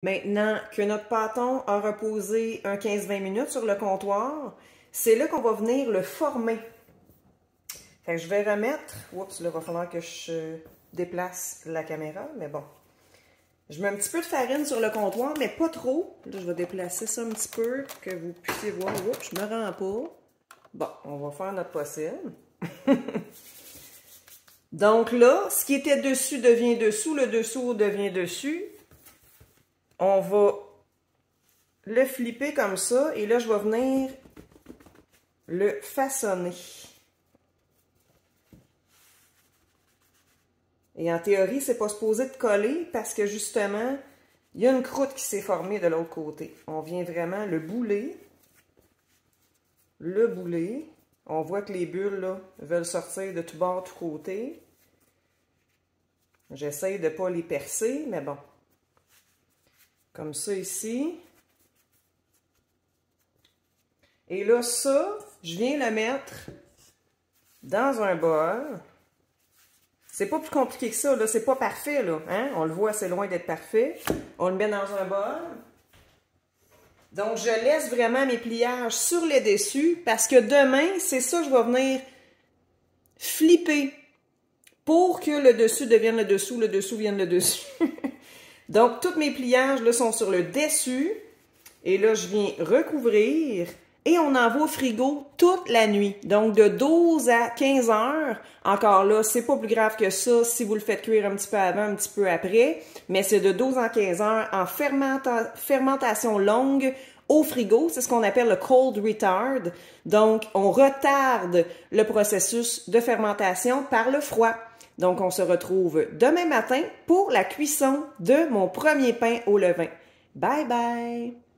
Maintenant que notre pâton a reposé un 15-20 minutes sur le comptoir, c'est là qu'on va venir le former. Fait que je vais remettre... Oups, là, il va falloir que je déplace la caméra, mais bon. Je mets un petit peu de farine sur le comptoir, mais pas trop. Là, je vais déplacer ça un petit peu pour que vous puissiez voir. Oups, je me rends pas. Bon, on va faire notre possible. Donc là, ce qui était dessus devient dessous, le dessous devient dessus. On va le flipper comme ça et là, je vais venir le façonner. Et en théorie, c'est pas supposé de coller parce que justement, il y a une croûte qui s'est formée de l'autre côté. On vient vraiment le bouler. Le bouler. On voit que les bulles là, veulent sortir de tout bord, tout côté. J'essaye de ne pas les percer, mais bon. Comme ça ici. Et là, ça, je viens le mettre dans un bol. C'est pas plus compliqué que ça, là. C'est pas parfait, là. Hein? On le voit, c'est loin d'être parfait. On le met dans un bol. Donc, je laisse vraiment mes pliages sur les dessus parce que demain, c'est ça que je vais venir flipper pour que le dessus devienne le dessous vienne le dessus. Donc, tous mes pliages là, sont sur le dessus. Et là, je viens recouvrir. Et on envoie au frigo toute la nuit. Donc, de 12 à 15 heures. Encore là, c'est pas plus grave que ça si vous le faites cuire un petit peu avant, un petit peu après. Mais c'est de 12 à 15 heures en fermentation longue au frigo. C'est ce qu'on appelle le cold retard. Donc, on retarde le processus de fermentation par le froid. Donc, on se retrouve demain matin pour la cuisson de mon premier pain au levain. Bye bye!